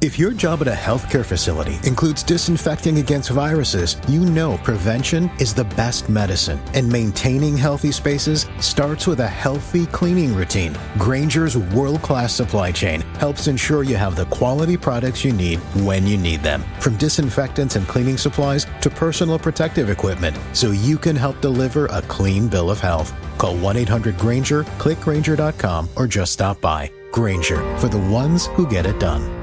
If your job at a healthcare facility includes disinfecting against viruses, you know prevention is the best medicine, and maintaining healthy spaces starts with a healthy cleaning routine. Grainger's world-class supply chain helps ensure you have the quality products you need when you need them, from disinfectants and cleaning supplies to personal protective equipment, so you can help deliver a clean bill of health. Call 1-800-GRAINGER, click Grainger.com, or just stop by. Grainger, for the ones who get it done.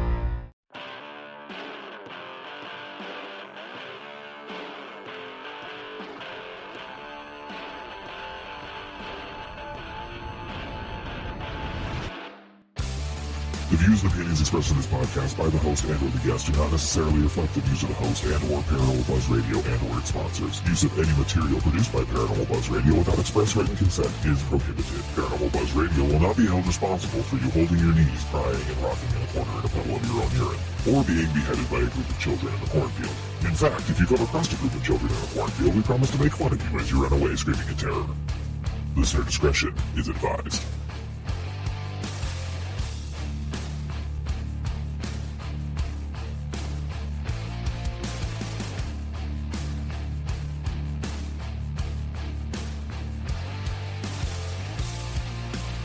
The views and opinions expressed in this podcast by the host and or the guest do not necessarily reflect the views of the host and or Paranormal Buzz Radio and or its sponsors. Use of any material produced by Paranormal Buzz Radio without express written consent is prohibited. Paranormal Buzz Radio will not be held responsible for you holding your knees, crying, and rocking in a corner in a puddle of your own urine, or being beheaded by a group of children in a cornfield. In fact, if you come across a group of children in a cornfield, we promise to make fun of you as you run away screaming in terror. Listener discretion is advised.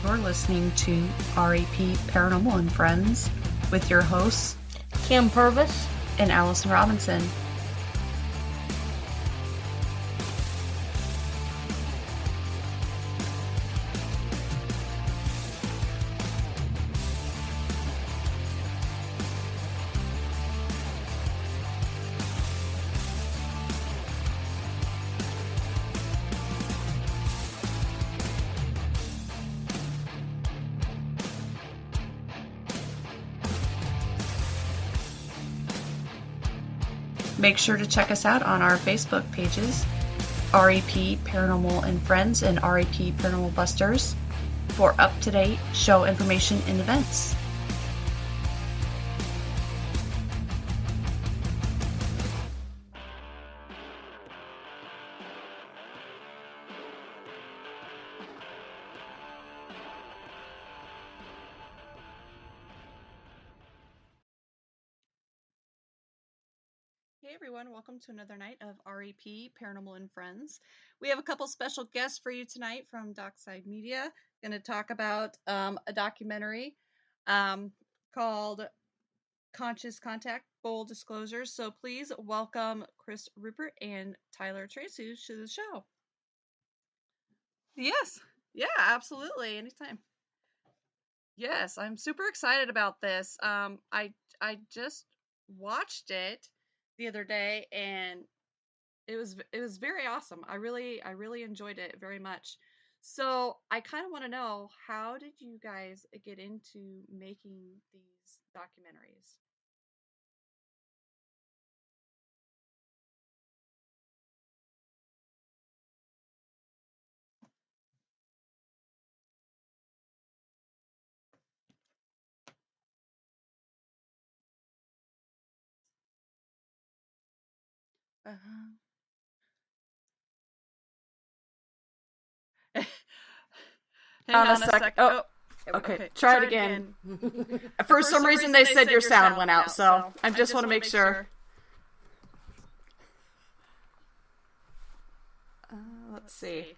You're listening to RAP Paranormal and Friends with your hosts, Kim Purvis and Allison Robinson. Make sure to check us out on our Facebook pages, RAP Paranormal and Friends and RAP Paranormal Busters, for up-to-date show information and events. Hey everyone, welcome to another night of RAP Paranormal and Friends. We have a couple special guests for you tonight from Dockside Media. Going to talk about a documentary called Conscious Contact, Full Disclosures. So please welcome Chris Ruppert and Tyler Transue to the show. Yes, yeah, absolutely, anytime. Yes, I'm super excited about this. I just watched it the other day, and it was very awesome. I really enjoyed it very much. So I kind of want to know, how did you guys get into making these documentaries? Uh-huh. Hang on a sec. Oh, okay. Try it again. For some reason, they said your sound went out, so I just want to make sure. Let's see.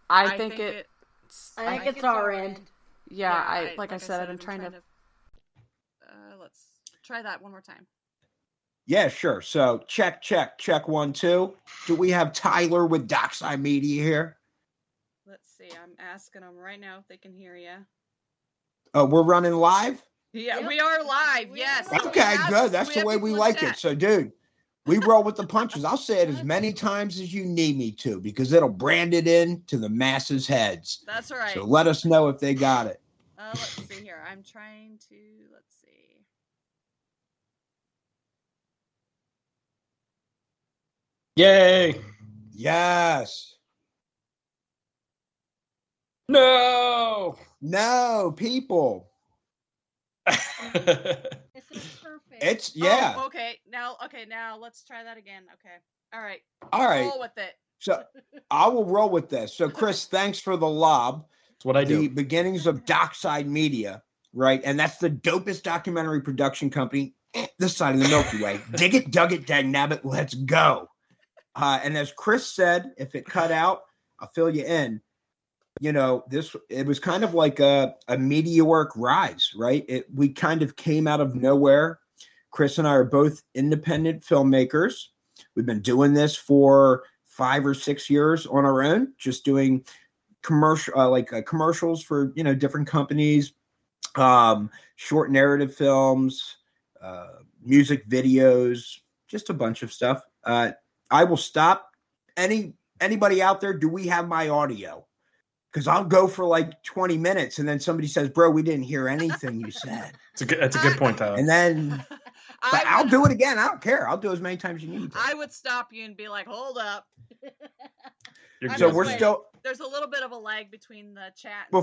I think it's our end. Yeah, like I said, I've been trying to. Let's try that one more time. Yeah, sure. So check 1, 2. Do we have Tyler with Dockside Media here? Let's see. I'm asking them right now if they can hear you. Oh, we're running live? Yeah, yep. We are live. Yes. Okay, good. That's the way we like it. So, dude, we roll with the punches. I'll say it as many times as you need me to, because it'll brand it in to the masses' heads. That's right. So let us know if they got it. Let's see here. I'm trying to, let's see. Yay! Yes. No, people. This is perfect. It's yeah. Oh, okay, now let's try that again. Okay, all right. Roll with it. So I will roll with this. So Chris, thanks for the lob. That's what I do. The beginnings of Dockside Media. right? And that's the dopest documentary production company this side of the Milky Way. Dig it, dug it, dang nabbit, let's go. And as Chris said, if it cut out, I'll fill you in. You know, it was kind of like a meteoric rise, right? We kind of came out of nowhere. Chris and I are both independent filmmakers. We've been doing this for 5 or 6 years on our own, just doing commercials for, different companies, short narrative films, music videos, just a bunch of stuff. I will stop. Anybody out there, do we have my audio? Because I'll go for like 20 minutes and then somebody says, bro, we didn't hear anything you said. That's a good point, Tyler. And then I'll do it again. I don't care. I'll do as many times as you need to. I would stop you and be like, hold up. So we're still. There's a little bit of a lag between the chat. And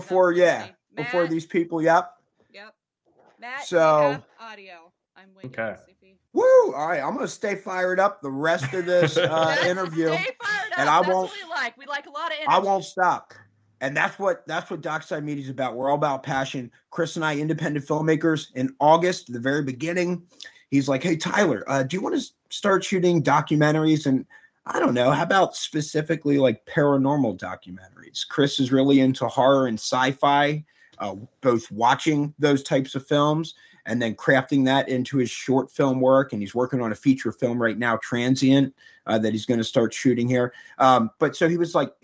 before these people. Yep. Matt, so you have audio. I'm waiting. Okay. Woo! All right, I'm gonna stay fired up the rest of this interview. Stay fired up. And I that's won't. What we like. We like a lot of energy. I won't stop. And that's what Dockside Media is about. We're all about passion. Chris and I, independent filmmakers. In August, the very beginning, he's like, "Hey Tyler, do you want to start shooting documentaries?" And I don't know, how about specifically like paranormal documentaries? Chris is really into horror and sci-fi, both watching those types of films and then crafting that into his short film work. And he's working on a feature film right now, Transient, that he's going to start shooting here. But so he was like,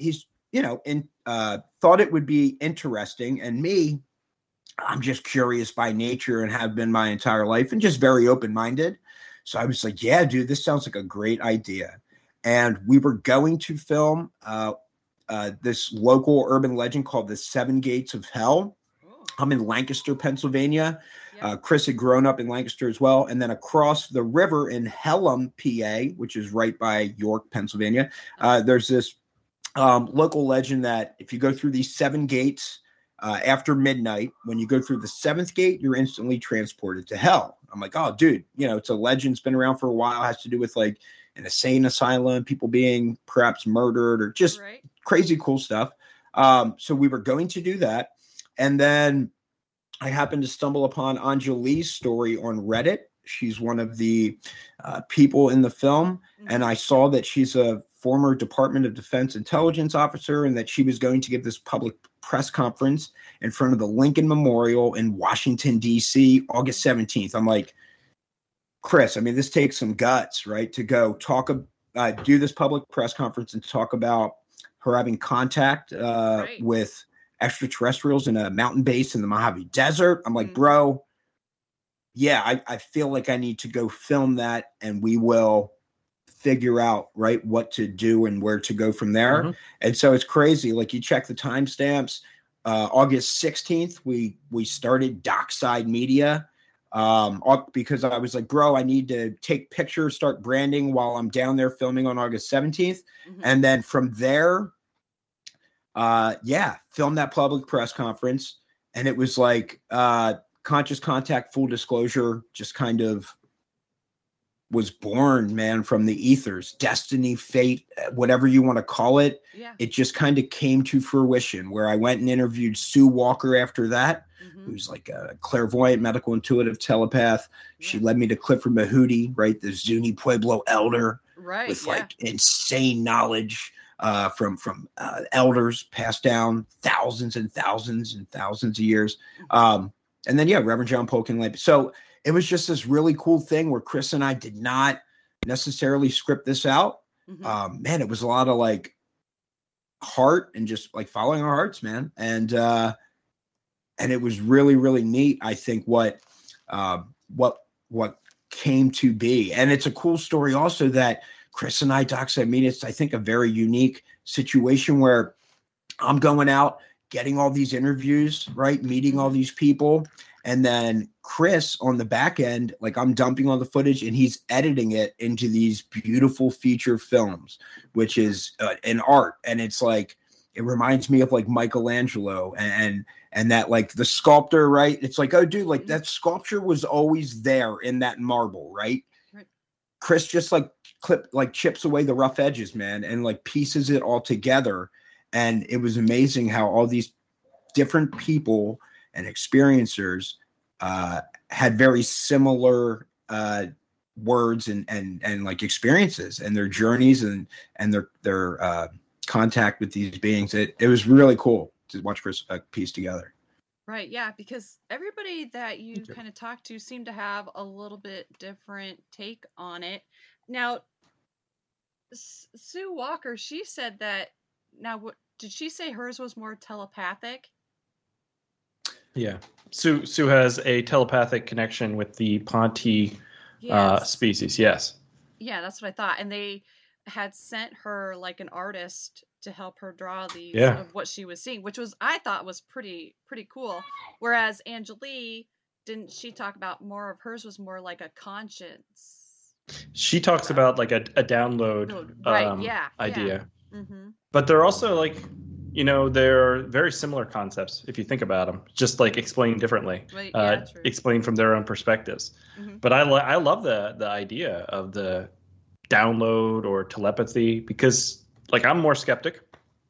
thought it would be interesting. And me, I'm just curious by nature and have been my entire life and just very open-minded. So I was like, yeah, dude, this sounds like a great idea. And we were going to film this local urban legend called the Seven Gates of Hell. Ooh. I'm in Lancaster, Pennsylvania. Yep. Chris had grown up in Lancaster as well. And then across the river in Pelham, PA, which is right by York, Pennsylvania, there's this local legend that if you go through these 7 gates after midnight, when you go through the 7th gate, you're instantly transported to hell. I'm like, oh, dude, it's a legend. It's been around for a while. It has to do with like an insane asylum, people being perhaps murdered or just crazy cool stuff. So we were going to do that. And then I happened to stumble upon Anjali's story on Reddit. She's one of the people in the film. Mm-hmm. And I saw that she's a former Department of Defense intelligence officer and that she was going to give this public press conference in front of the Lincoln Memorial in Washington, D.C., August 17th. I'm like, Chris, I mean, this takes some guts, right? To go do this public press conference and talk about her having contact with extraterrestrials in a mountain base in the Mojave Desert. I'm like, bro, yeah, I feel like I need to go film that and we will figure out, right, what to do and where to go from there. Mm-hmm. And so it's crazy. Like you check the timestamps, August 16th, we started Dockside Media. Because I was like, bro, I need to take pictures, start branding while I'm down there filming on August 17th. Mm-hmm. And then from there, film that public press conference. And it was like, Conscious Contact, full disclosure, just kind of was born, man, from the ethers, destiny, fate, whatever you want to call it. Yeah. It just kind of came to fruition where I went and interviewed Sue Walker after that, who's like a clairvoyant, medical intuitive telepath. Yeah. She led me to Clifford Mahooty, right? The Zuni Pueblo elder with like insane knowledge from elders passed down thousands and thousands and thousands of years. And then, Reverend John Polkin. So it was just this really cool thing where Chris and I did not necessarily script this out. Mm-hmm. Man, it was a lot of like heart and just like following our hearts, man. And it was really, really neat. I think what came to be. And it's a cool story also that Chris and I, Dockside Media, it's, I think, a very unique situation where I'm going out, getting all these interviews, right? Meeting all these people. And then Chris on the back end, like I'm dumping all the footage and he's editing it into these beautiful feature films, which is an art. And it's like, it reminds me of like Michelangelo and that like the sculptor, right? It's like, oh dude, like that sculpture was always there in that marble, right? Chris just like chips away the rough edges, man, and like pieces it all together. And it was amazing how all these different people and experiencers had very similar words and like experiences and their journeys and their contact with these beings. It was really cool to watch Chris piece together. Right, yeah, because everybody that you kind of talked to seemed to have a little bit different take on it. Now, Sue Walker, she said that. Now, what did she say? Hers was more telepathic. Yeah, Sue has a telepathic connection with the Ponti species. Yes. Yeah, that's what I thought. And they had sent her like an artist to help her draw these of what she was seeing, which was I thought was pretty cool. Whereas Angelique, didn't she talk about more of hers was more like a conscience? She talks about like a download idea. Mm-hmm. But they're also like, they're very similar concepts if you think about them, just like explained differently, explained from their own perspectives. Mm-hmm. But I love the idea of the download or telepathy because like I'm more skeptic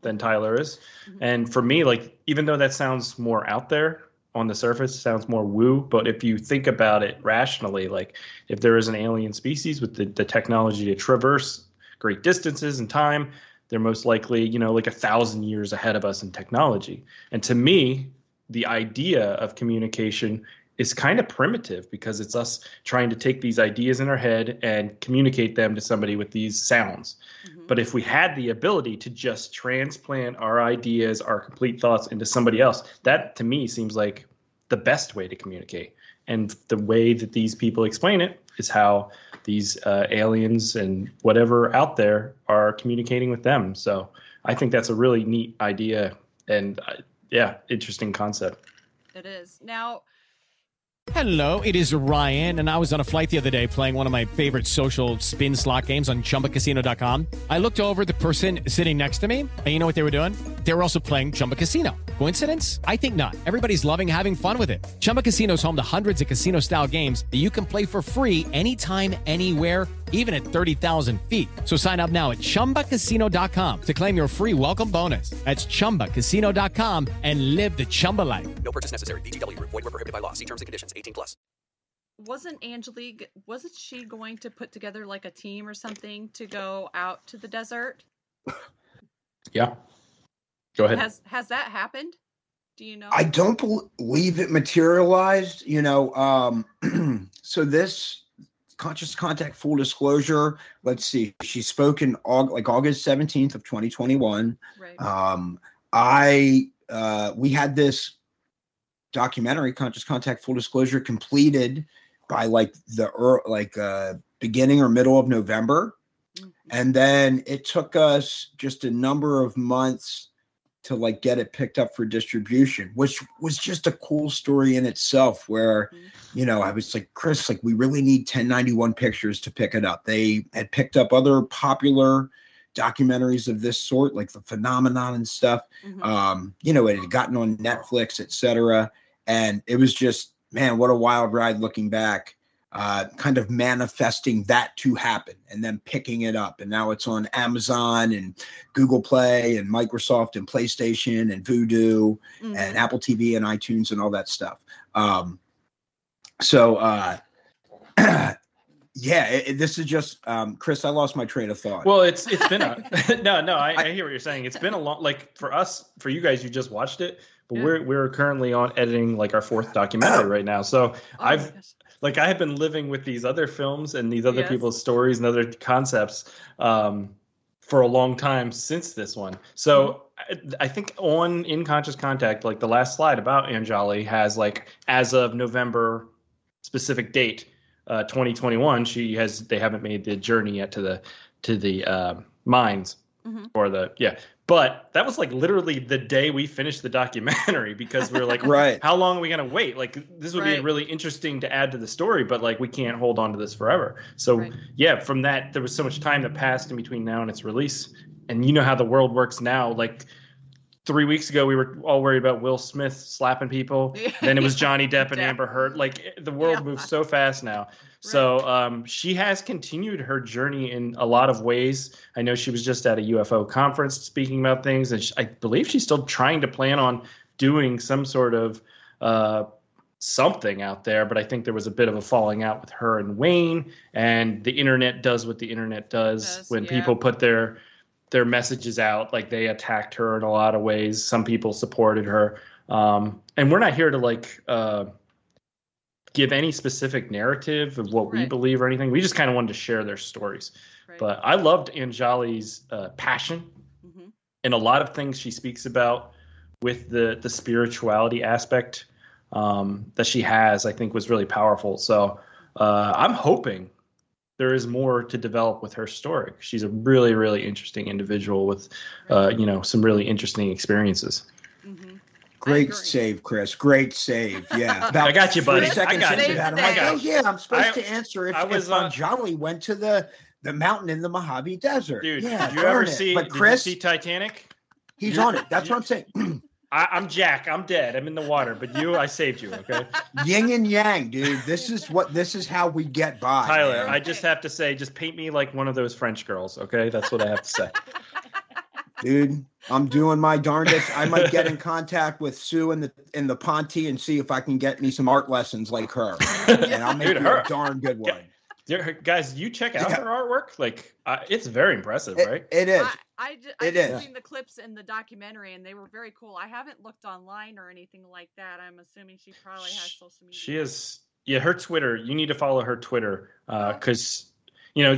than Tyler is. Mm-hmm. And for me, like, even though that sounds more out there on the surface, sounds more woo, but if you think about it rationally, like if there is an alien species with the technology to traverse great distances and time, they're most likely, like 1,000 years ahead of us in technology. And to me, the idea of communication is kind of primitive because it's us trying to take these ideas in our head and communicate them to somebody with these sounds. Mm-hmm. But if we had the ability to just transplant our ideas, our complete thoughts into somebody else, that to me seems like the best way to communicate. And the way that these people explain it is how these aliens and whatever out there are communicating with them. So I think that's a really neat idea and interesting concept. It is. Now, hello, it is Ryan, and I was on a flight the other day playing one of my favorite social spin slot games on ChumbaCasino.com. I looked over at the person sitting next to me, and you know what they were doing? They were also playing Chumba Casino. Coincidence? I think not. Everybody's loving having fun with it. Chumba Casino is home to hundreds of casino-style games that you can play for free anytime, anywhere, even at 30,000 feet. So sign up now at ChumbaCasino.com to claim your free welcome bonus. That's ChumbaCasino.com and live the Chumba life. No purchase necessary. VGW. Void where prohibited by law. See terms and conditions. 18+. Wasn't she going to put together like a team or something to go out to the desert? Yeah. Go ahead. Has that happened? Do you know? I don't believe it materialized, so this Conscious Contact, full disclosure, let's see, she spoke in August 17th of 2021. Right. We had this documentary, Conscious Contact, full disclosure, completed by beginning or middle of November. Mm-hmm. And then it took us just a number of months to get it picked up for distribution, which was just a cool story in itself where, I was like, Chris, we really need 1091 Pictures to pick it up. They had picked up other popular documentaries of this sort, like The Phenomenon and stuff. Mm-hmm. It had gotten on Netflix, etc. And it was just, man, what a wild ride looking back. Kind of manifesting that to happen and then picking it up. And now it's on Amazon and Google Play and Microsoft and PlayStation and Vudu and Apple TV and iTunes and all that stuff. This is just, Chris, I lost my train of thought. Well, it's been I hear what you're saying. It's been a long, for you guys, you just watched it, but we're currently on editing our fourth documentary right now. So I have been living with these other films and these other people's stories and other concepts for a long time since this one. So I think in Conscious Contact, the last slide about Anjali has as of November specific date, 2021, they haven't made the journey yet to the mines or but that was literally the day we finished the documentary because we were right, how long are we going to wait? This would be really interesting to add to the story, but we can't hold on to this forever. So from that, there was so much time that passed in between now and its release. And you know how the world works now. 3 weeks ago, we were all worried about Will Smith slapping people. Then it was Johnny Depp and Amber Heard. The world moves so fast now. Right. So she has continued her journey in a lot of ways. I know she was just at a UFO conference speaking about things. And I believe she's still trying to plan on doing some sort of something out there, but I think there was a bit of a falling out with her and Wayne, and the internet does what the internet does when people put their messages out. Like, they attacked her in a lot of ways. Some people supported her. And we're not here to like give any specific narrative of what we believe or anything. We just kind of wanted to share their stories. Right. But I loved Anjali's passion and a lot of things she speaks about with the spirituality aspect that she has, I think was really powerful. So I'm hoping there is more to develop with her story. She's a really, really interesting individual with, some really interesting experiences. Mm-hmm. Great save, Chris. Great save. Yeah. I got you, buddy. I got you. I'm like, oh, yeah, I'm supposed to answer if Anjali went to the mountain in the Mojave Desert. Dude, yeah, did you ever see Titanic? He's on it. That's what I'm saying. I'm Jack. I'm dead. I'm in the water. But I saved you, okay? Yin and yang, dude. This is how we get by. Tyler, man. I just have to say, just paint me like one of those French girls, okay? That's what I have to say. Dude, I'm doing my darndest. I might get in contact with Sue in the Ponte and see if I can get me some art lessons like her. And I'll make you a darn good one. Guys, you check out her artwork. Like, it's very impressive, right? It is. I just seen the clips in the documentary, and they were very cool. I haven't looked online or anything like that. I'm assuming she probably has social media. She is. Yeah, her Twitter. You need to follow her Twitter because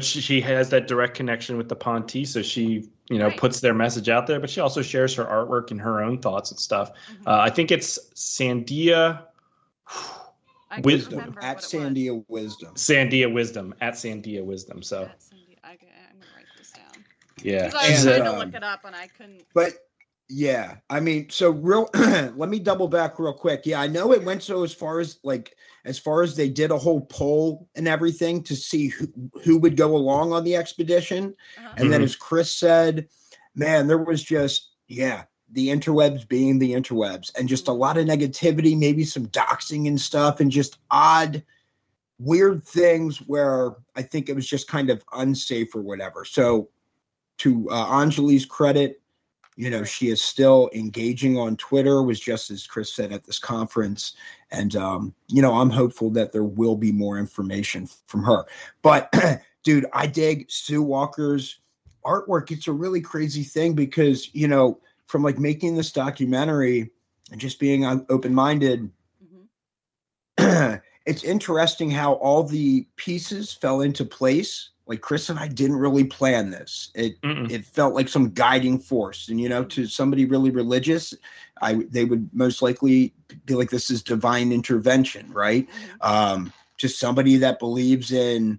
she has that direct connection with the Ponte, so she puts their message out there. But she also shares her artwork and her own thoughts and stuff. Mm-hmm. I think it's Sandia. Wisdom at Sandia Wisdom. Sandia Wisdom at Sandia Wisdom. So I'm gonna write this down. Yeah, I was trying to look it up and I couldn't. But yeah, I mean, so let me double back real quick. Yeah, I know it went so as far as they did a whole poll and everything to see who would go along on the expedition, and then as Chris said, man, there was just the interwebs being the interwebs and just a lot of negativity, maybe some doxing and stuff and just odd, weird things where I think it was just kind of unsafe or whatever. So to Anjali's credit, she is still engaging on Twitter, was just as Chris said at this conference. And, I'm hopeful that there will be more information from her. But dude, I dig Sue Walker's artwork. It's a really crazy thing because, from like making this documentary and just being open-minded, it's interesting how all the pieces fell into place. Like Chris and I didn't really plan this. It felt like some guiding force. And, to somebody really religious, they would most likely be like, this is divine intervention, right? Just somebody that believes in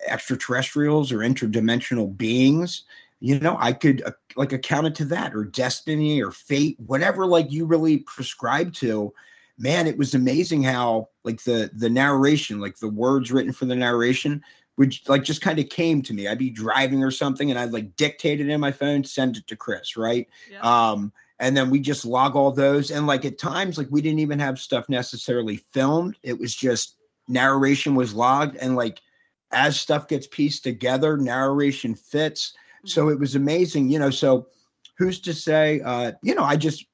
extraterrestrials or interdimensional beings. I could account it to that, or destiny or fate, whatever like you really prescribe to. Man, it was amazing how like the narration, like the words written for the narration, would like just kind of came to me. I'd be driving or something and I'd like dictate it in my phone, send it to Chris, right? Yeah. And then we just log all those. And like at times, like we didn't even have stuff necessarily filmed. It was just narration was logged, and like as stuff gets pieced together, narration fits. So it was amazing, so who's to say, I just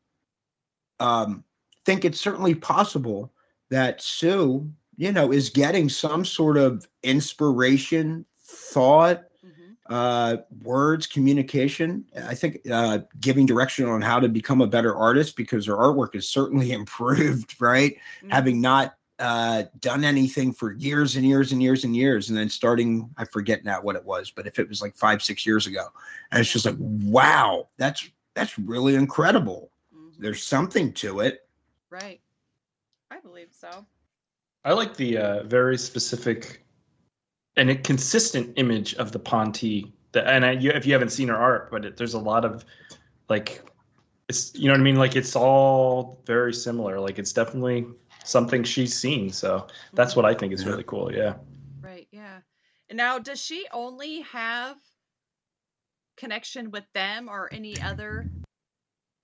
think it's certainly possible that Sue, is getting some sort of inspiration, thought, words, communication. I think giving direction on how to become a better artist, because her artwork is certainly improved, right? Having not done anything for years and years and years and years, and then starting, I forget now what it was, but if it was like 5-6 years ago, and it's just like, wow, that's really incredible. There's something to it, right? I believe so. I like the very specific and a consistent image of the Ponte. If you haven't seen her art, but there's a lot of like, it's what I mean. Like it's all very similar. Like it's definitely something she's seen. So that's what I think is really cool. Yeah. Right. Yeah. And now, does she only have connection with them or any other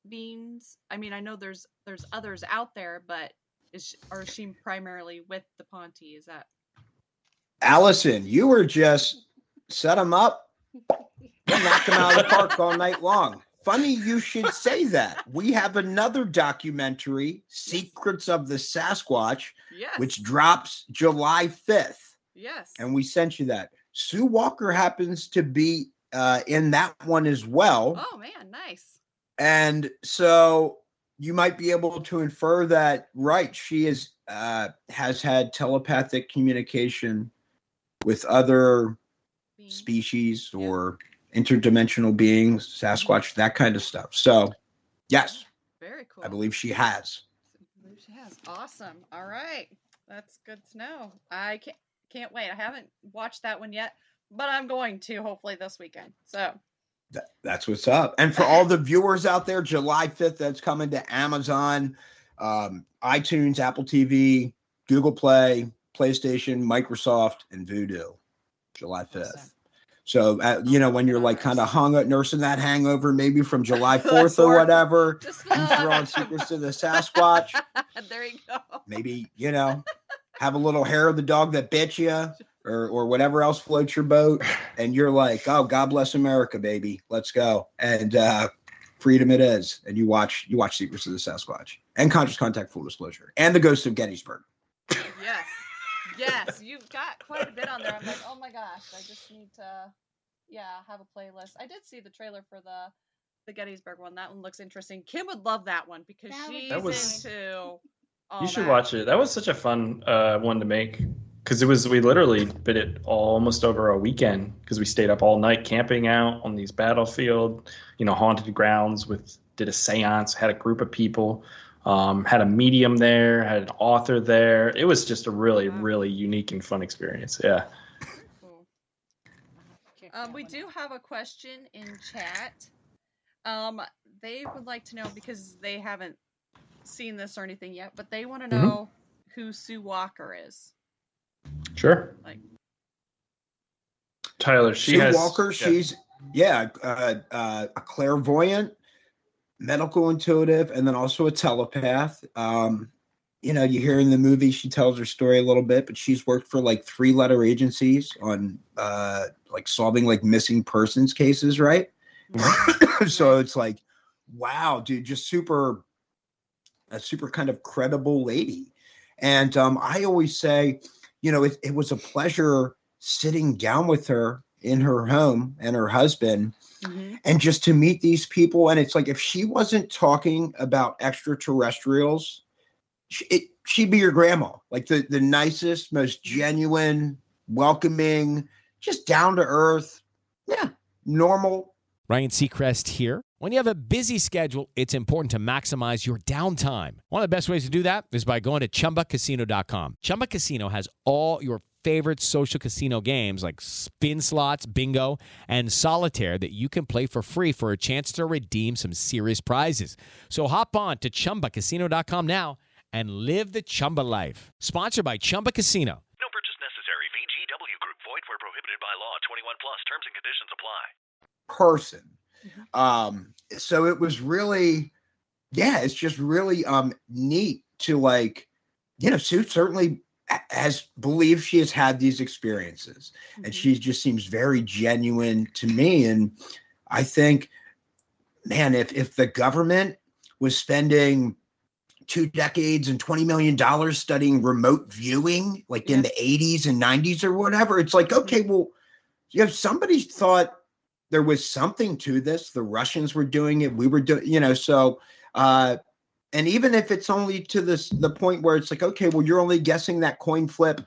beings? I mean, I know there's others out there, but is she primarily with the Ponte? Is that Allison? You were just set them up, knock them out of the park all night long. funny you should say that. We have another documentary, Secrets of the Sasquatch, which drops July 5th. Yes. And we sent you that. Sue Walker happens to be in that one as well. Oh, man, nice. And so you might be able to infer that, right, she has had telepathic communication with other species or interdimensional beings, Sasquatch, that kind of stuff. So, yes. Very cool. I believe she has. Awesome. All right. That's good to know. I can't wait. I haven't watched that one yet, but I'm going to hopefully this weekend. So that's what's up. And for all the viewers out there, July 5th, that's coming to Amazon, iTunes, Apple TV, Google Play, PlayStation, Microsoft, and Vudu. July 5th. Awesome. So, when you're like kind of nursing that hangover, maybe from July 4th or whatever, you throw on Secrets of the Sasquatch. There you go. Maybe, have a little hair of the dog that bit you or whatever else floats your boat. And you're like, oh, God bless America, baby. Let's go. And freedom it is. And you watch Secrets of the Sasquatch and Conscious Contact, Full Disclosure, and The Ghost of Gettysburg. Yes, you've got quite a bit on there. I'm like, oh my gosh, I just need to, have a playlist. I did see the trailer for the Gettysburg one. That one looks interesting. Kim would love that one because she's into all You should watch it. That was such a fun one to make because we literally did it almost over a weekend because we stayed up all night camping out on these battlefield, haunted grounds did a seance, had a group of people. Had a medium there, had an author there. It was just a really, really unique and fun experience. Yeah. Cool. We do have a question in chat. They would like to know, because they haven't seen this or anything yet, but they want to know who Sue Walker is. Sure. Tyler, Sue Walker, she's a clairvoyant, medical intuitive, and then also a telepath. You hear in the movie she tells her story a little bit, but she's worked for like 3-letter agencies on solving like missing persons cases, right? So it's like, wow, dude, just a super kind of credible lady. And I always say, it was a pleasure sitting down with her in her home and her husband. And just to meet these people. And it's like, if she wasn't talking about extraterrestrials, she'd be your grandma, like the nicest, most genuine, welcoming, just down to earth. Yeah. Normal. Ryan Seacrest here. When you have a busy schedule, it's important to maximize your downtime. One of the best ways to do that is by going to ChumbaCasino.com. Chumba Casino has all your favorite social casino games like spin slots, bingo, and solitaire that you can play for free for a chance to redeem some serious prizes. So hop on to ChumbaCasino.com now and live the Chumba life. Sponsored by Chumba Casino. No purchase necessary. VGW Group. Void where prohibited by law. 21 plus. Terms and conditions apply. Person. So it was really, it's just really neat to Sue certainly has believed she has had these experiences, and she just seems very genuine to me. And I think, man, if the government was spending 2 decades and $20 million studying remote viewing, like in the 80s and 90s or whatever, it's like, okay, well, somebody thought there was something to this. The Russians were doing it. We were doing, so, and even if it's only to the point where it's like, okay, well, you're only guessing that coin flip,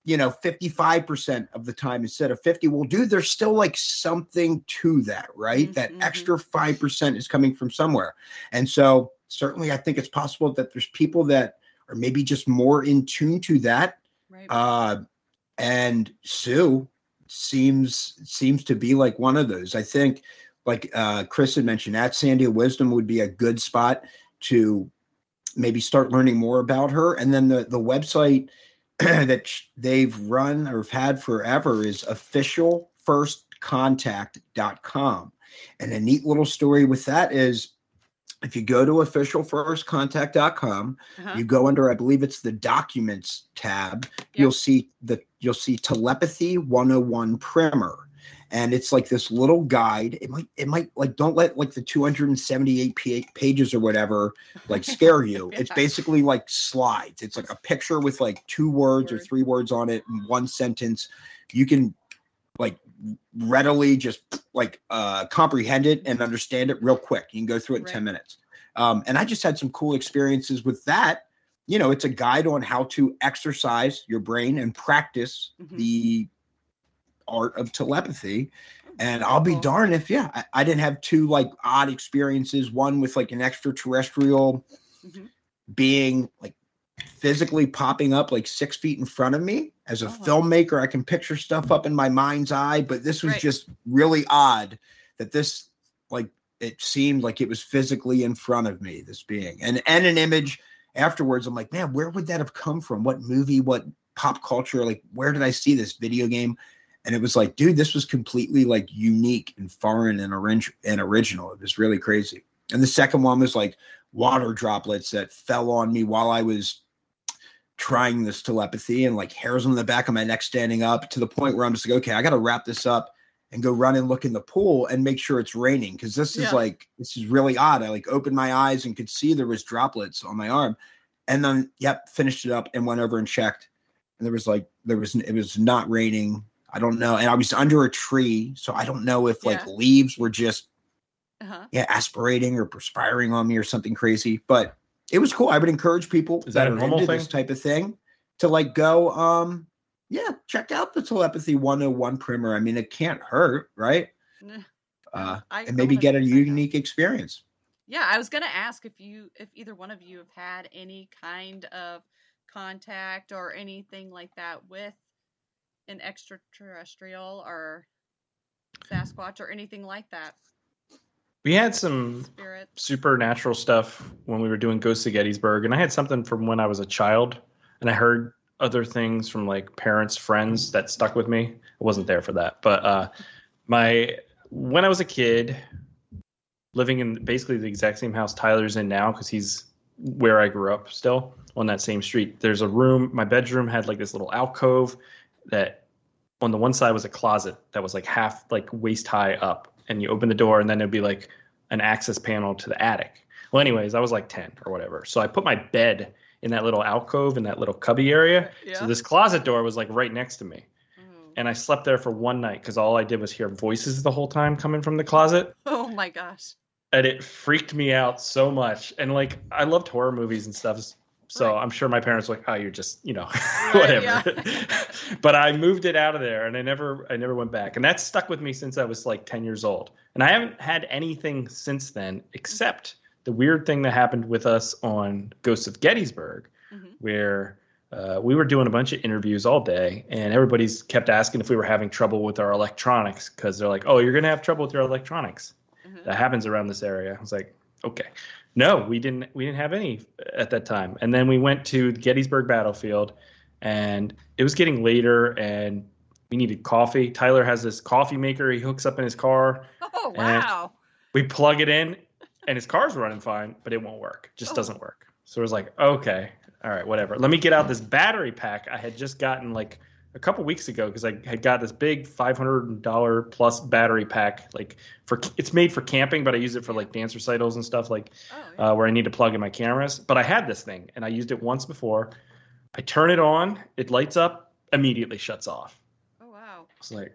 55% of the time instead of 50. Well, dude, there's still like something to that, right? That extra 5% is coming from somewhere. And so certainly I think it's possible that there's people that are maybe just more in tune to that. Right. And Sue seems to be like one of those. I think, like Chris had mentioned, at Sandy of Wisdom would be a good spot to maybe start learning more about her. And then the website that they've run or have had forever is officialfirstcontact.com. And a neat little story with that is, if you go to officialfirstcontact.com, you go under, I believe it's the documents tab, you'll see telepathy 101 primer. And it's like this little guide. It might like, don't let like the 278 pages or whatever like scare you. It's basically like slides. It's like a picture with like 2 words or 3 words on it in 1 sentence. You can like readily just like comprehend it and understand it real quick. You can go through it in 10 minutes. And I just had some cool experiences with that. You know, it's a guide on how to exercise your brain and practice the art of telepathy. And I'll be darned if I didn't have 2 like odd experiences, one with like an extraterrestrial being like physically popping up like 6 feet in front of me. As a filmmaker, I can picture stuff up in my mind's eye, but this was just really odd that this, like, it seemed like it was physically in front of me, this being, and an image afterwards. I'm like, man, where would that have come from? What movie, what pop culture, like, where did I see this video game? And it was like, dude, this was completely like unique and foreign and original. It was really crazy. And the second one was like water droplets that fell on me while I was trying this telepathy, and like hairs on the back of my neck standing up, to the point where I'm just like, okay, I got to wrap this up and go run and look in the pool and make sure it's raining. Cause this is like, this is really odd. I like opened my eyes and could see there was droplets on my arm, and then, finished it up and went over and checked. And it was not raining. I don't know. And I was under a tree, so I don't know if like leaves were just aspirating or perspiring on me or something crazy. But it was cool. I would encourage people that are into this type of thing to like go, check out the Telepathy 101 primer. I mean, it can't hurt, right? And maybe get a unique experience. Yeah, I was gonna ask if either one of you have had any kind of contact or anything like that with an extraterrestrial or Sasquatch or anything like that. We had some supernatural stuff when we were doing Ghosts of Gettysburg, and I had something from when I was a child, and I heard other things from like parents, friends that stuck with me. I wasn't there for that, but when I was a kid, living in basically the exact same house Tyler's in now, because he's where I grew up still on that same street. There's a room, my bedroom had like this little alcove that on the one side was a closet that was like half like waist high up, and you open the door and then it'd be like an access panel to the attic. Well, anyways, I was like 10 or whatever. So I put my bed in that little alcove in that little cubby area. Yeah. So this closet door was like right next to me. And I slept there for one night because all I did was hear voices the whole time coming from the closet. Oh my gosh. And it freaked me out so much. And like, I loved horror movies and stuff. So I'm sure my parents were like, oh, you're just, whatever. Yeah. But I moved it out of there, and I never went back. And that's stuck with me since I was like 10 years old. And I haven't had anything since then, except the weird thing that happened with us on Ghosts of Gettysburg, where we were doing a bunch of interviews all day, and everybody's kept asking if we were having trouble with our electronics, because they're like, oh, you're going to have trouble with your electronics. That happens around this area. I was like, okay. No, we didn't have any at that time. And then we went to the Gettysburg battlefield, and it was getting later, and we needed coffee. Tyler has this coffee maker he hooks up in his car. Oh, wow. We plug it in, and his car's running fine, but it won't work. It just doesn't work. So it was like, okay, all right, whatever. Let me get out this battery pack I had just gotten like a couple weeks ago, because I had got this big $500 plus battery pack, like it's made for camping, but I use it for like dance recitals and stuff, like where I need to plug in my cameras. But I had this thing, and I used it once before. I turn it on, it lights up, immediately shuts off. Oh wow! It's like,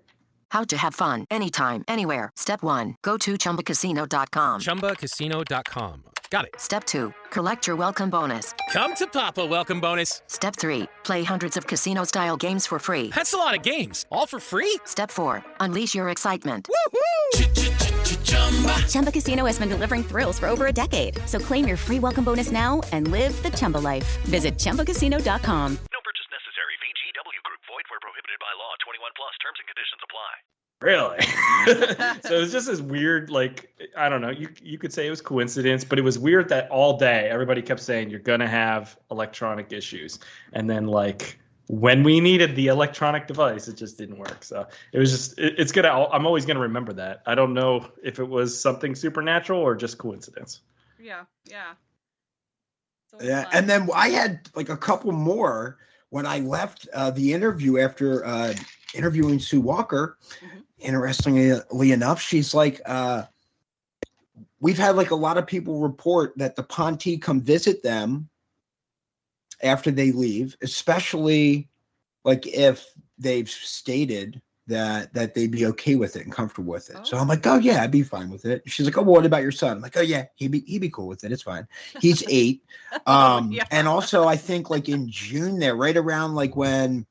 how to have fun anytime, anywhere. Step 1, go to ChumbaCasino.com. ChumbaCasino.com. Got it. Step 2, collect your welcome bonus. Come to Papa welcome bonus. Step 3, play hundreds of casino-style games for free. That's a lot of games, all for free? Step 4, unleash your excitement. Woohoo! Chumba Casino has been delivering thrills for over a decade. So claim your free welcome bonus now and live the Chumba life. Visit ChumbaCasino.com. No purchase necessary. VGW Group. Void where prohibited by law. 21 plus. Terms and conditions apply. Really? So it was just this weird, like, I don't know, you could say it was coincidence, but it was weird that all day everybody kept saying you're going to have electronic issues. And then, like, when we needed the electronic device, it just didn't work. So it was just, I'm always going to remember that. I don't know if it was something supernatural or just coincidence. Yeah. Yeah. And then I had like a couple more when I left the interview after interviewing Sue Walker. interestingly enough, she's like, we've had like a lot of people report that the Ponti come visit them after they leave, especially like if they've stated that they'd be okay with it and comfortable with it. So I'm like, oh yeah, I'd be fine with it. She's like, oh, well, what about your son? I'm like, oh yeah, he'd be cool with it. It's fine. He's 8. And also I think like in June there, right around like when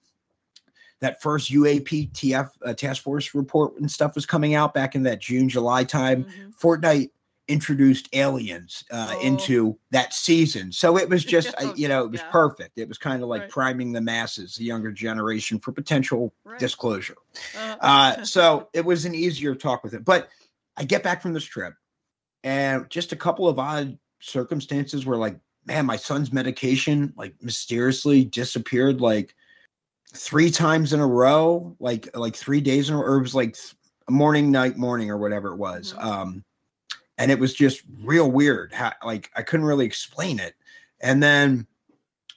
that first UAPTF task force report and stuff was coming out back in that June, July time, Fortnite introduced aliens into that season. So it was just, it was perfect. It was kind of like priming the masses, the younger generation, for potential disclosure. So it was an easier talk with it. But I get back from this trip and just a couple of odd circumstances where like, man, my son's medication like mysteriously disappeared like 3 times in a row, like 3 days in a row, or it was like morning, night, morning, or whatever it was. And it was just real weird. Like I couldn't really explain it. And then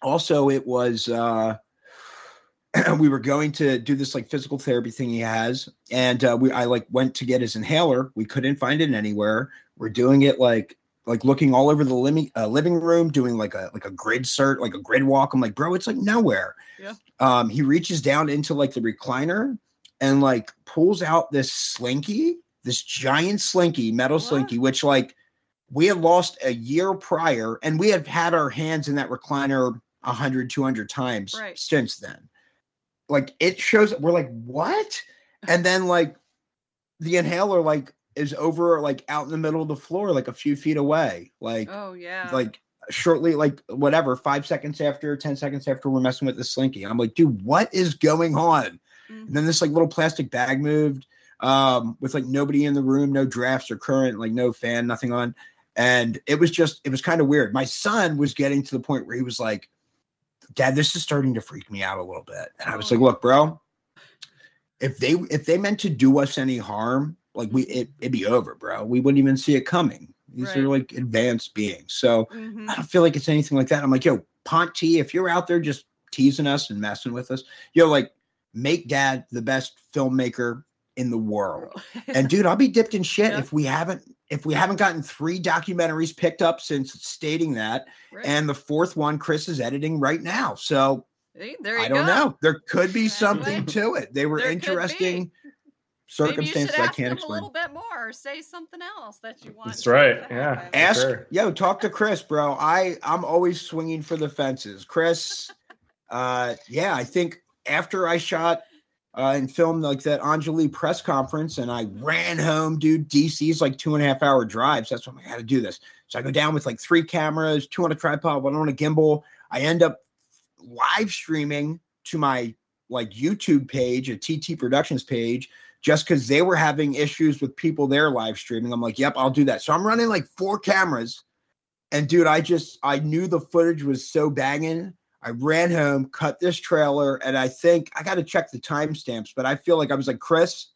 also it was, we were going to do this like physical therapy thing he has. And I like went to get his inhaler. We couldn't find it anywhere. We're doing it like looking all over the living room, doing like a grid search, like a grid walk. I'm like, bro, it's like nowhere. Yeah. He reaches down into like the recliner and like pulls out this slinky, this giant slinky, metal slinky, which like we had lost a year prior, and we had our hands in that recliner 100, 200 times since then. Like it shows, we're like, what? And then like the inhaler like is over like out in the middle of the floor, like a few feet away. Like, oh yeah. Like shortly, like whatever, 5 seconds after, 10 seconds after we're messing with the slinky. I'm like, dude, what is going on? And then this like little plastic bag moved with like nobody in the room, no drafts or current, like no fan, nothing on. And it was kind of weird. My son was getting to the point where he was like, Dad, this is starting to freak me out a little bit. And I was like, look, bro, if they meant to do us any harm, like it'd be over, bro. We wouldn't even see it coming. These are like advanced beings. So I don't feel like it's anything like that. I'm like, yo, Ponti, if you're out there just teasing us and messing with us, like make Dad the best filmmaker in the world. And dude, I'll be dipped in shit if we haven't gotten 3 documentaries picked up since stating that. And the 4th one Chris is editing right now. So I don't know. There could be something to it. They were interesting circumstances I can't explain. A little bit more, or say something else that you want. That's right. Yeah. Ask, talk to Chris, bro. I'm always swinging for the fences. Chris, I think after I shot and filmed like that Enojy press conference, and I ran home, dude. DC's like 2.5 hour drives. That's why I got to do this. So I go down with like 3 cameras, 2 on a tripod, 1 on a gimbal. I end up live streaming to my like YouTube page, a TT Productions page, just because they were having issues with people there live streaming. I'm like, yep, I'll do that. So I'm running like 4 cameras. And dude, I knew the footage was so banging. I ran home, cut this trailer, and I think I got to check the timestamps, but I feel like I was like, Chris,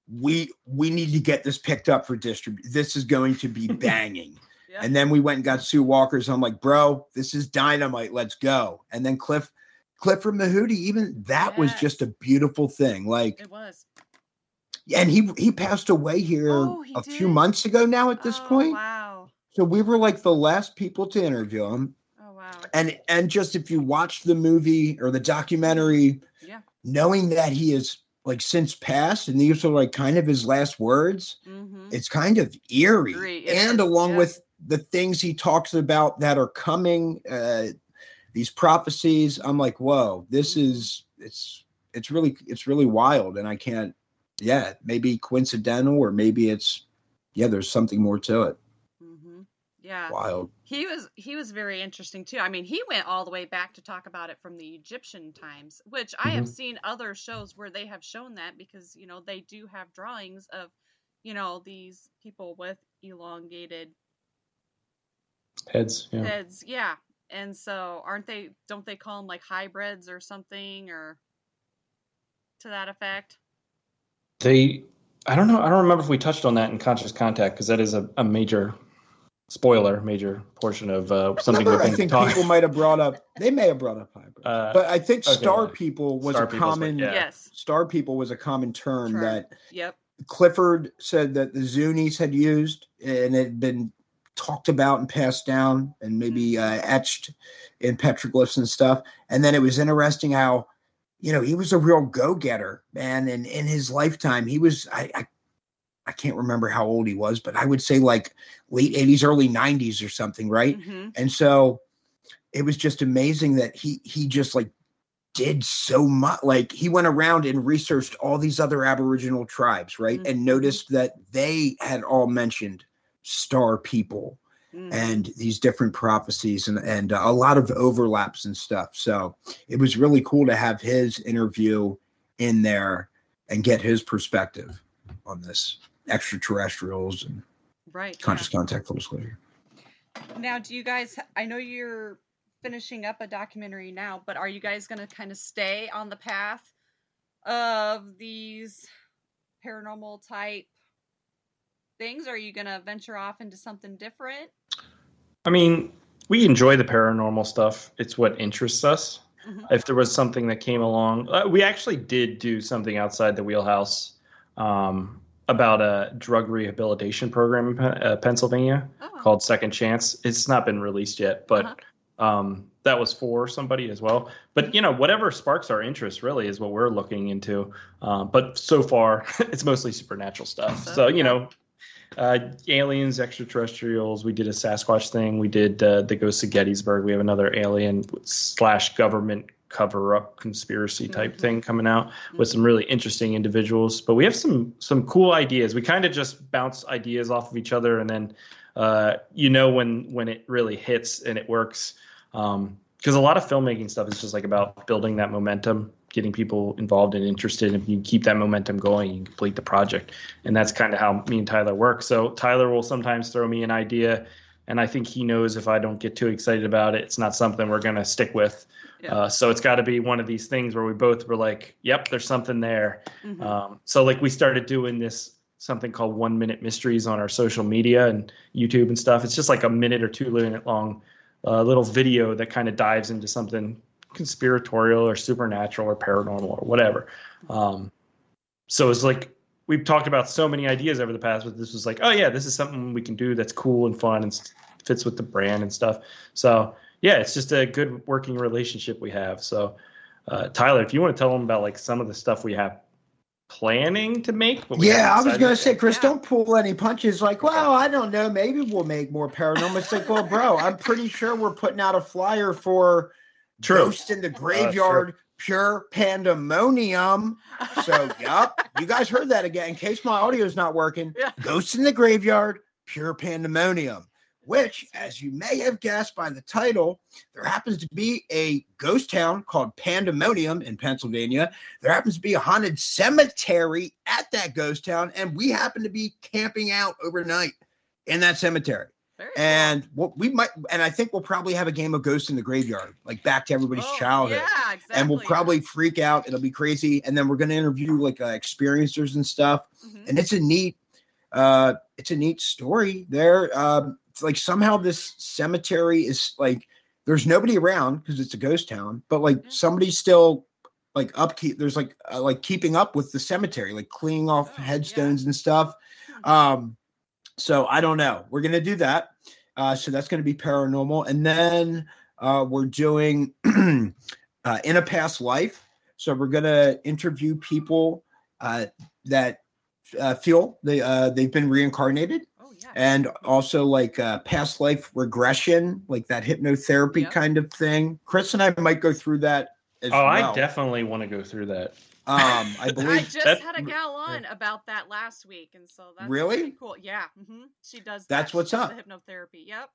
we need to get this picked up for distribution. This is going to be banging. And then we went and got Sue Walker's. I'm like, bro, this is dynamite. Let's go. And then Cliff from the Hootie, even that was just a beautiful thing. Like it was. And he passed away here a few months ago now at this point. Wow. So we were like the last people to interview him. Oh wow. And just if you watch the movie or the documentary, knowing that he is like since passed and these are like kind of his last words, it's kind of eerie. And along with the things he talks about that are coming, these prophecies, I'm like, whoa, this is it's really wild. And I can't, maybe coincidental, or maybe it's, there's something more to it. Yeah. Wild. He was very interesting too. I mean, he went all the way back to talk about it from the Egyptian times, which I have seen other shows where they have shown that, because, they do have drawings of, these people with elongated heads. Yeah. And so don't they call them like hybrids or something, or to that effect? I don't know. I don't remember if we touched on that in Conscious Contact, because that is a major spoiler, major portion of something we've been I think talking. people might have brought up. They may have brought up hybrid, but I think Star People was Star a People's common. Yes. Star People was a common term that. Yep. Clifford said that the Zunies had used, and it had been talked about and passed down, and maybe etched in petroglyphs and stuff. And then it was interesting how, he was a real go-getter, man. And in his lifetime, he was I can't remember how old he was, but I would say like late 80s, early 90s or something, right? Mm-hmm. And so it was just amazing that he just like did so much. Like he went around and researched all these other Aboriginal tribes, right? Mm-hmm. And noticed that they had all mentioned Star People and these different prophecies and a lot of overlaps and stuff. So it was really cool to have his interview in there and get his perspective on this extraterrestrials and conscious contact, full disclosure. Now, do you guys, I know you're finishing up a documentary now, but are you guys going to kind of stay on the path of these paranormal type things? Or are you going to venture off into something different? I mean, we enjoy the paranormal stuff. It's what interests us. Mm-hmm. If there was something that came along, we actually did do something outside the wheelhouse about a drug rehabilitation program in Pennsylvania called Second Chance. It's not been released yet, but that was for somebody as well. But, whatever sparks our interest really is what we're looking into. But so far, it's mostly supernatural stuff. So, aliens, extraterrestrials. We did a Sasquatch thing. We did the Ghosts of Gettysburg. We have another alien / government cover-up conspiracy type thing coming out with some really interesting individuals. But we have some cool ideas. We kind of just bounce ideas off of each other, and then when it really hits and it works. Because a lot of filmmaking stuff is just like about building that momentum, getting people involved and interested. And if you keep that momentum going, you can complete the project. And that's kind of how me and Tyler work. So Tyler will sometimes throw me an idea, and I think he knows if I don't get too excited about it, it's not something we're going to stick with. Yeah. So it's got to be one of these things where we both were like, yep, there's something there. Mm-hmm. So like we started doing this something called 1 Minute Mysteries on our social media and YouTube and stuff. It's just like a minute or 2 minute long little video that kind of dives into something conspiratorial or supernatural or paranormal or whatever. So it's like we've talked about so many ideas over the past, but this was like, oh yeah, this is something we can do that's cool and fun and fits with the brand and stuff. So yeah, it's just a good working relationship we have. So Tyler, if you want to tell them about like some of the stuff we have planning to make. I was going to say, Chris, don't pull any punches like, well, I don't know, maybe we'll make more paranormal. It's like, well, bro, I'm pretty sure we're putting out a flyer for Ghost in the Graveyard, Pure Pandemonium. So, you guys heard that again. In case my audio is not working, Ghost in the Graveyard, Pure Pandemonium. Which, as you may have guessed by the title, there happens to be a ghost town called Pandemonium in Pennsylvania. There happens to be a haunted cemetery at that ghost town, and we happen to be camping out overnight in that cemetery. And what we might, and I think we'll probably have a game of Ghost in the Graveyard, like back to everybody's childhood. Yeah, exactly. And we'll probably freak out. It'll be crazy. And then we're going to interview like experiencers and stuff. Mm-hmm. And it's a neat story there. Like somehow this cemetery is like there's nobody around because it's a ghost town, but like somebody's still like upkeep. There's like keeping up with the cemetery, like cleaning off headstones and stuff. So I don't know. We're gonna do that. So that's gonna be paranormal, and then we're doing in a past life. So we're gonna interview people that feel they've been reincarnated. And also like past life regression, like that hypnotherapy kind of thing. Chris and I might go through that as well. I definitely want to go through that. I believe I just had a gal on about that last week, and so that's really cool. Yeah, she does. That's what's up. The hypnotherapy. Yep.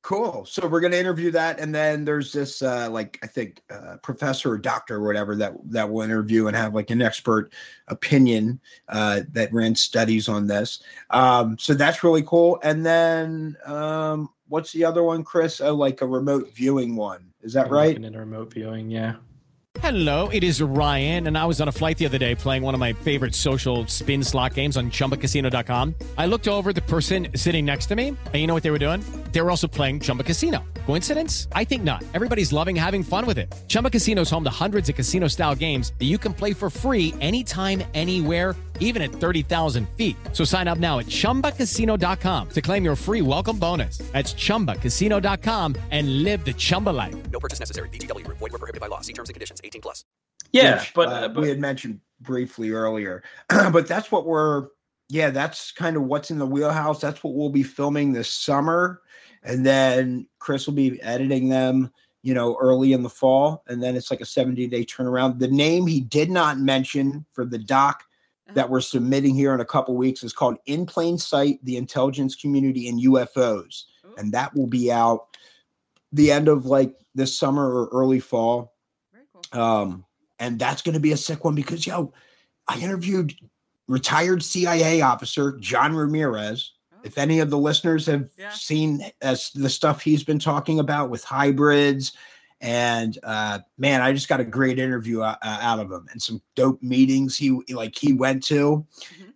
Cool. So we're going to interview that, and then there's this I think professor or doctor or whatever that will interview and have like an expert opinion that ran studies on this. So that's really cool. And then what's the other one, Chris? Like a remote viewing one. Is that right? In a remote viewing, yeah. Hello, it is Ryan, and I was on a flight the other day playing one of my favorite social spin slot games on ChumbaCasino.com. I looked over at the person sitting next to me, and you know what they were doing? They were also playing Chumba Casino. Coincidence? I think not. Everybody's loving having fun with it. Chumba Casino is home to hundreds of casino-style games that you can play for free anytime, anywhere, even at 30,000 feet. So sign up now at ChumbaCasino.com to claim your free welcome bonus. That's ChumbaCasino.com and live the Chumba life. No purchase necessary. VGW. Void where prohibited by law. See terms and conditions. 18 plus. Yeah, which, but we had mentioned briefly earlier. But that's what that's kind of what's in the wheelhouse. That's what we'll be filming this summer. And then Chris will be editing them, early in the fall. And then it's like a 70-day turnaround. The name he did not mention for the doc that we're submitting here in a couple weeks is called In Plain Sight, the Intelligence Community and UFOs. Ooh. And that will be out the end of like this summer or early fall. Very cool. And that's going to be a sick one because, I interviewed retired CIA officer John Ramirez. Oh. If any of the listeners have seen the stuff he's been talking about with hybrids, and man, I just got a great interview out of him and some dope meetings he went to.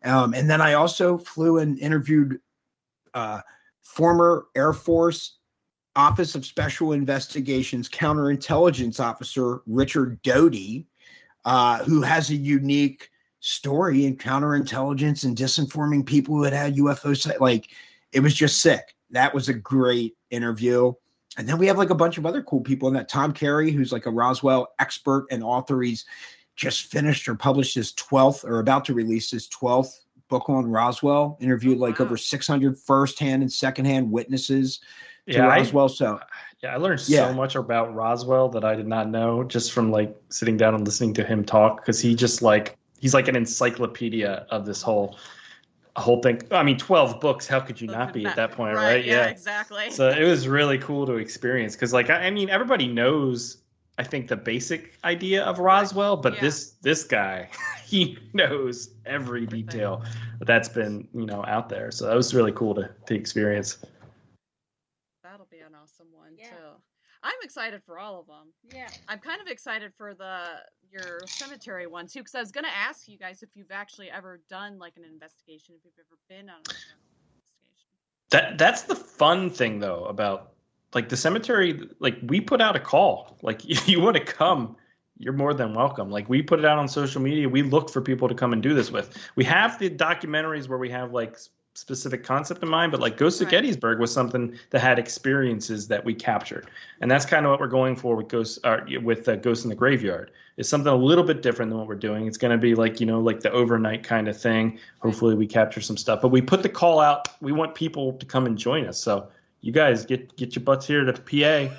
Mm-hmm. And then I also flew and interviewed former Air Force Office of Special Investigations counterintelligence officer Richard Doty, who has a unique story in counterintelligence and disinforming people who had UFOs. Like, it was just sick. That was a great interview. And then we have like a bunch of other cool people in that. Tom Carey, who's like a Roswell expert and author. He's just finished or published his 12th or about to release his 12th book on Roswell, interviewed over 600 firsthand and secondhand witnesses to Roswell. I learned so much about Roswell that I did not know just from like sitting down and listening to him talk. Cause he's like an encyclopedia of this whole thing. I mean, 12 books. How could you not be at that point? Right. Yeah, exactly. So it was really cool to experience. Cause I mean, everybody knows, I think, the basic idea of Roswell, but this guy, he knows every detail that's been, out there. So that was really cool to experience. That'll be an awesome one too. I'm excited for all of them. Yeah. I'm kind of excited for your cemetery one too, because I was going to ask you guys if you've actually ever done like an investigation, if you've ever been on an investigation. That's the fun thing though about like the cemetery. Like, we put out a call. Like, if you want to come, you're more than welcome. Like, we put it out on social media. We look for people to come and do this with. We have the documentaries where we have like specific concept in mind, but like Ghost of Gettysburg was something that had experiences that we captured, and that's kind of what we're going for with Ghost in the Graveyard. It's something a little bit different than what we're doing. It's going to be like like the overnight kind of thing. Hopefully we capture some stuff, but we put the call out. We want people to come and join us. So you guys get your butts here to PA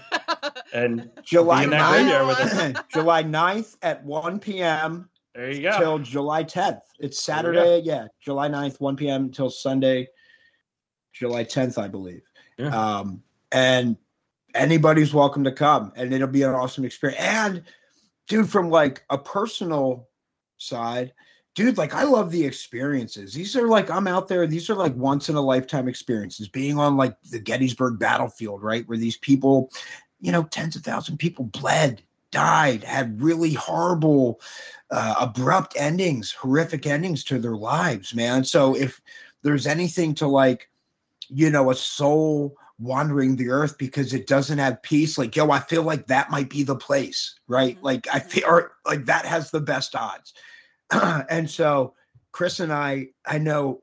and July 9th with us. July 9th at 1 p.m. There you go. Till July 10th. It's Saturday, July 9th, 1 p.m. until Sunday, July 10th, I believe. Yeah. And anybody's welcome to come, and it'll be an awesome experience. And, dude, from like a personal side, dude, like, I love the experiences. These are like, I'm out there. These are like once in a lifetime experiences, being on like the Gettysburg battlefield, right? Where these people, tens of thousands of people bled, died, had really horrible, abrupt endings, horrific endings to their lives, man. So if there's anything to like, a soul wandering the earth because it doesn't have peace, like, I feel like that might be the place, right? Mm-hmm. Like, I feel like that has the best odds. And so Chris and I know,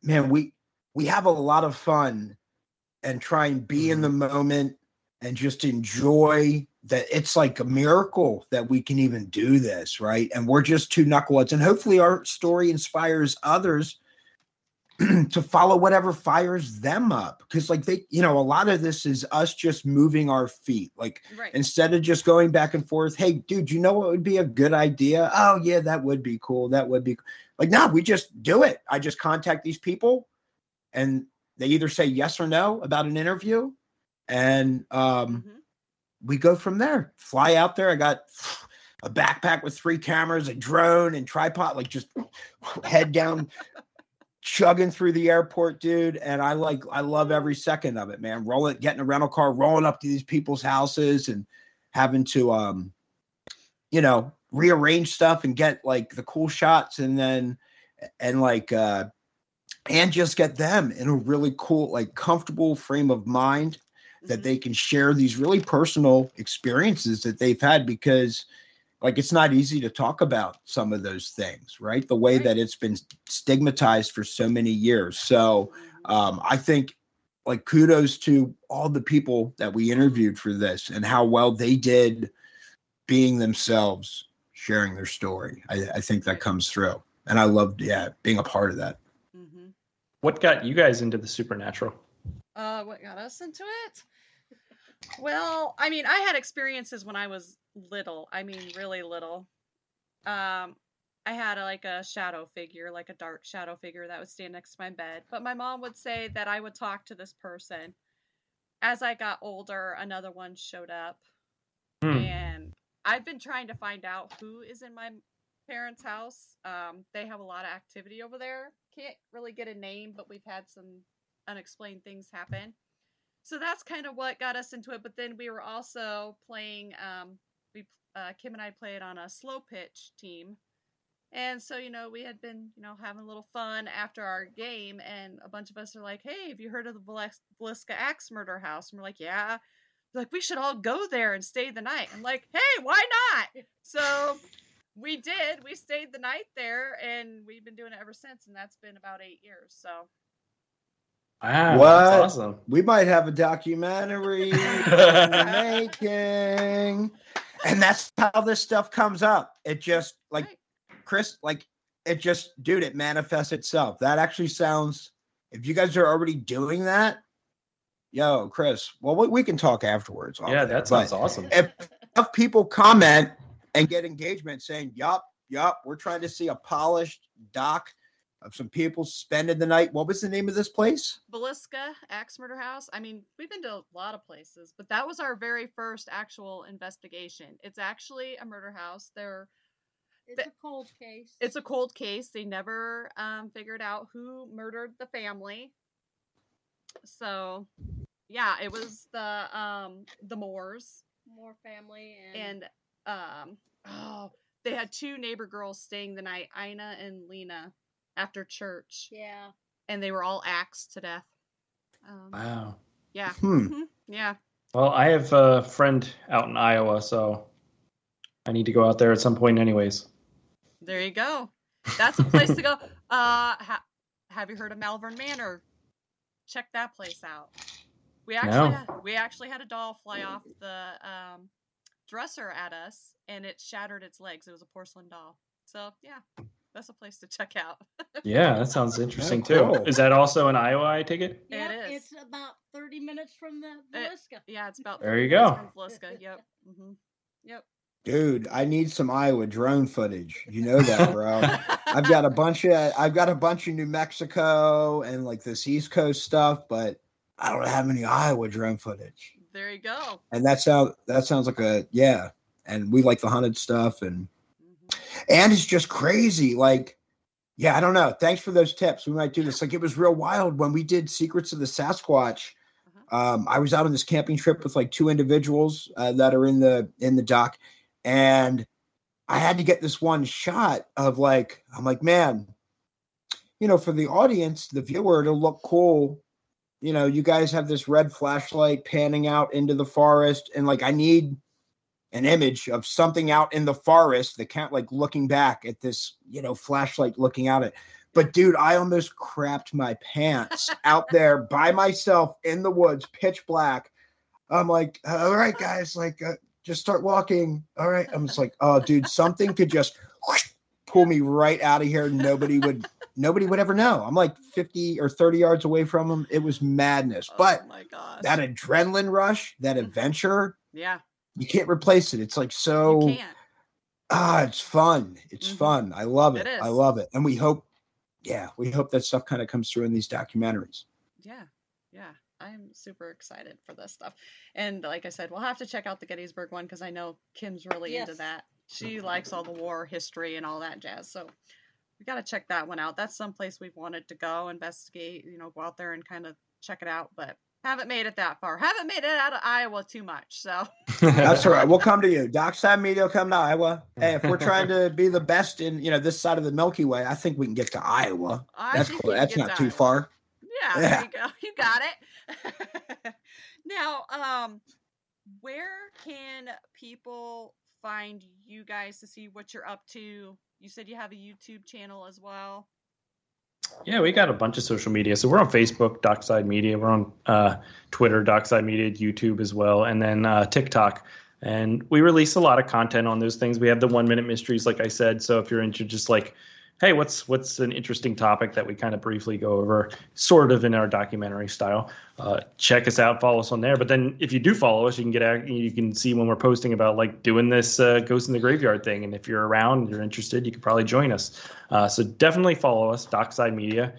man, we have a lot of fun and try and be in the moment and just enjoy that. It's like a miracle that we can even do this, right? And we're just two knuckleheads, and hopefully our story inspires others to follow whatever fires them up. Because like a lot of this is us just moving our feet. Like, instead of just going back and forth, hey, dude, what would be a good idea? Oh yeah, that would be cool. That would be like, no, we just do it. I just contact these people and they either say yes or no about an interview. And we go from there. Fly out there. I got a backpack with 3 cameras, a drone, and tripod. Like, just head down, chugging through the airport, dude. And I love every second of it, man. Getting a rental car, rolling up to these people's houses, and having to rearrange stuff and get like the cool shots and just get them in a really cool, like comfortable frame of mind that they can share these really personal experiences that they've had, because like, it's not easy to talk about some of those things, right? The way that it's been stigmatized for so many years. So I think like kudos to all the people that we interviewed for this and how well they did being themselves, sharing their story. I think that comes through. And I loved, being a part of that. Mm-hmm. What got you guys into the supernatural? What got us into it? Well, I mean, I had experiences when I was little. I mean, really little. I had a shadow figure, like a dark shadow figure that would stand next to my bed. But my mom would say that I would talk to this person. As I got older, another one showed up. And I've been trying to find out who is in my parents' house. They have a lot of activity over there. Can't really get a name, but we've had some unexplained things happen. So that's kind of what got us into it. But then we were also playing, Kim and I played on a slow pitch team. And so, we had been, having a little fun after our game. And a bunch of us are like, hey, have you heard of the Villisca Axe Murder House? And we're like, yeah. They're like, we should all go there and stay the night. I'm like, hey, why not? So we did. We stayed the night there. And we've been doing it ever since. And that's been about 8 years. So. Wow, what? That's awesome. We might have a documentary in the making. And that's how this stuff comes up. It just, like, Chris, like, it just, dude, it manifests itself. That actually sounds, if you guys are already doing that, yo, Chris, well, we can talk afterwards. Yeah, that sounds awesome. If people comment and get engagement saying, yup, we're trying to see a polished doc of some people spending the night. What was the name of this place? Villisca Axe Murder House. I mean, we've been to a lot of places, but that was our very first actual investigation. It's actually a murder house. It's a cold case. It's a cold case. They never figured out who murdered the family. So, yeah, it was the Moores. Moore family and they had 2 neighbor girls staying the night, Ina and Lena, after church. Yeah. And they were all axed to death. Wow. Yeah. Mm-hmm. Yeah. Well, I have a friend out in Iowa, so I need to go out there at some point anyways. There you go. That's a place to go. Have you heard of Malvern Manor? Check that place out. We actually had a doll fly off the dresser at us, and it shattered its legs. It was a porcelain doll. So, yeah, that's a place to check out. Yeah, that sounds interesting, too. Cool. Is that also in Iowa, I take it? Yep, it is. It's about 30 minutes from the Villisca. Yeah, it's about 30 there you go. From Villisca. Yep. Mm-hmm. Yep. Dude, I need some Iowa drone footage. You know that, bro. I've got a bunch of New Mexico and like this East Coast stuff, but I don't have any Iowa drone footage. There you go. And that sounds like and we like the hunted stuff and it's just crazy. Like, yeah, I don't know. Thanks for those tips. We might do this. Like, it was real wild when we did Secrets of the Sasquatch. I was out on this camping trip with like 2 individuals that are in the doc, and I had to get this one shot of like, I'm like, man, for the audience, the viewer, it'll look cool. You guys have this red flashlight panning out into the forest, and like, I need an image of something out in the forest that can't, like, looking back at this, flashlight looking out at. But dude, I almost crapped my pants out there by myself in the woods, pitch black. I'm like, all right, guys, like, just start walking. All right. I'm just like, oh, dude, something could just pull me right out of here. Nobody would ever know. I'm like 50 or 30 yards away from them. It was madness. But my gosh. That adrenaline rush, that adventure, yeah, you can't replace it. It's like so. You can't. It's fun. It's fun. I love it. It is. I love it. And we hope that stuff kind of comes through in these documentaries. Yeah. I'm super excited for this stuff. And like I said, we'll have to check out the Gettysburg one because I know Kim's really into that. She likes all the war history and all that jazz. So we got to check that one out. That's someplace we've wanted to go investigate, go out there and kind of check it out. But Haven't made it that far. Haven't made it out of Iowa too much. So that's all right. We'll come to you. Dockside Media will come to Iowa. Hey, if we're trying to be the best in this side of the Milky Way, I think we can get to Iowa. That's cool. That's not too far. Yeah, there you go. You got it. Now, where can people find you guys to see what you're up to? You said you have a YouTube channel as well. Yeah, we got a bunch of social media. So we're on Facebook, Dockside Media. We're on Twitter, Dockside Media, YouTube as well, and then TikTok. And we release a lot of content on those things. We have the 1 Minute Mysteries, like I said. So if you're into just like, hey, what's an interesting topic that we kind of briefly go over, sort of in our documentary style, check us out, follow us on there. But then if you do follow us, you can see when we're posting about like doing this Ghost in the Graveyard thing. And if you're around and you're interested, you can probably join us. So definitely follow us, Dockside Media.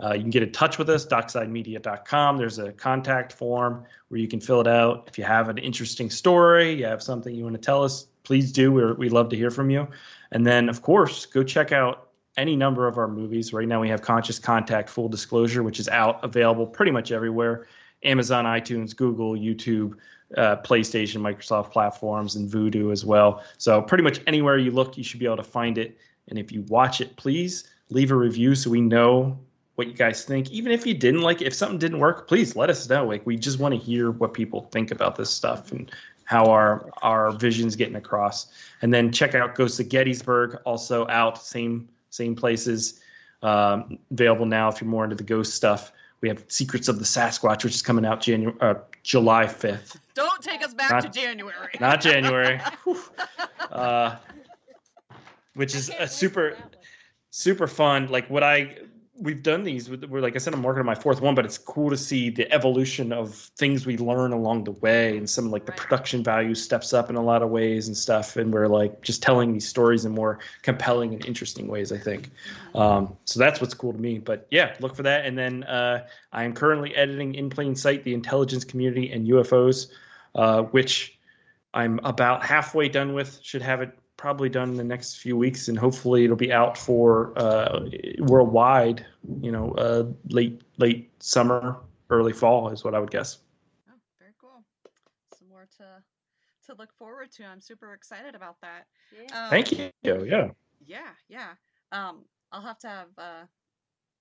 You can get in touch with us, docksidemedia.com. There's a contact form where you can fill it out. If you have an interesting story, you have something you want to tell us, please do. We'd love to hear from you. And then, of course, go check out any number of our movies. Right now we have Conscious Contact Full Disclosure, which is available pretty much everywhere. Amazon, iTunes, Google, YouTube, PlayStation, Microsoft platforms, and Vudu as well. So pretty much anywhere you look, you should be able to find it. And if you watch it, please leave a review so we know what you guys think. Even if you didn't like it, if something didn't work, please let us know. Like, we just want to hear what people think about this stuff and how our vision's getting across. And then check out Ghosts of Gettysburg, also out, same places, available now if you're more into the ghost stuff. We have Secrets of the Sasquatch, which is coming out July 5th. Don't take us back to January. Not January. Which is a super fun. Like we've done these. We're, like I said, I'm working on my fourth one, but it's cool to see the evolution of things we learn along the way, and some like the production value steps up in a lot of ways and stuff. And we're like just telling these stories in more compelling and interesting ways, I think. So that's what's cool to me. But yeah, look for that. And then I am currently editing In Plain Sight, The Intelligence Community and UFOs, which I'm about halfway done with. Should have it probably done in the next few weeks, and hopefully it'll be out for worldwide, late summer, early fall is what I would guess. Oh, very cool. Some more to look forward to. I'm super excited about that. Yeah. Thank you. Yeah. Yeah. I'll have to have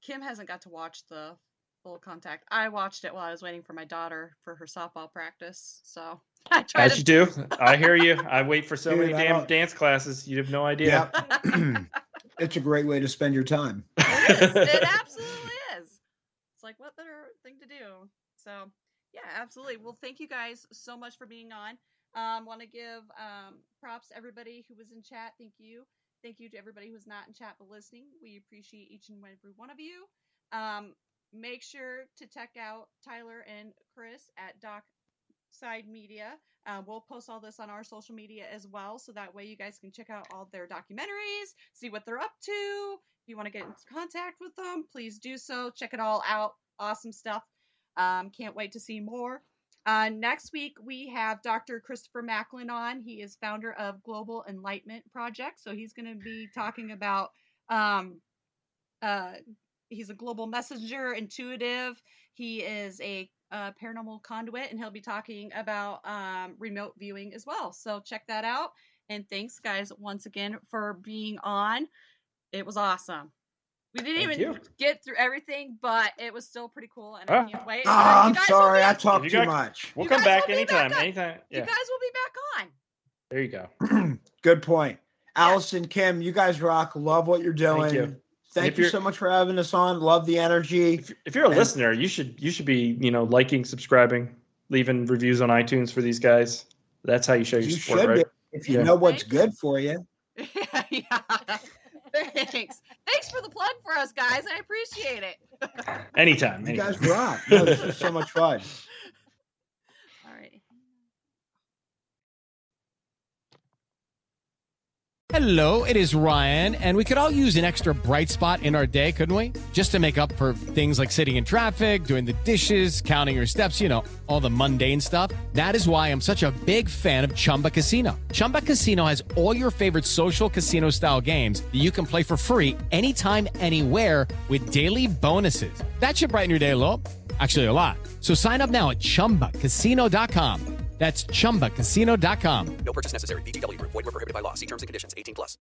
Kim hasn't got to watch the Full Contact. I watched it while I was waiting for my daughter for her softball practice. So I tried. As you do. I hear you. I wait for so many damn dance classes. You have no idea. Yeah. It's a great way to spend your time. It absolutely is. It's like, what better thing to do? So yeah, absolutely. Well, thank you guys so much for being on. Want to give props to everybody who was in chat. Thank you. Thank you to everybody who's not in chat but listening. We appreciate each and every one of you. Make sure to check out Tyler and Chris at Dockside Media. We'll post all this on our social media as well, so that way you guys can check out all their documentaries, see what they're up to. If you want to get into contact with them, please do so. Check it all out. Awesome stuff. Can't wait to see more. Next week, we have Dr. Christopher Macklin on. He is founder of Global Enlightenment Project. So he's going to be talking about he's a global messenger, intuitive. He is a paranormal conduit, and he'll be talking about remote viewing as well. So check that out. And thanks, guys, once again for being on. It was awesome. We didn't even get through everything, but it was still pretty cool, and I can't wait. I'm sorry, I talked too much. We'll come back anytime. Anytime. Yeah. You guys will be back on. There you go. Good point. Allison, Kim, you guys rock. Love what you're doing. Thank you. Thank you so much for having us on. Love the energy. If you're a listener, you should be, liking, subscribing, leaving reviews on iTunes for these guys. That's how you show your support, right? If you know what's good for you. Yeah. Thanks for the plug for us, guys. I appreciate it. Anytime. You guys rock. No, this is so much fun. All right. Hello, it is Ryan, and we could all use an extra bright spot in our day, couldn't we? Just to make up for things like sitting in traffic, doing the dishes, counting your steps, all the mundane stuff. That is why I'm such a big fan of Chumba Casino. Chumba Casino has all your favorite social casino-style games that you can play for free anytime, anywhere with daily bonuses. That should brighten your day a little. Actually, a lot. So sign up now at ChumbaCasino.com. That's ChumbaCasino.com. No purchase necessary. VGW Group. Void where prohibited by law. See terms and conditions. 18+.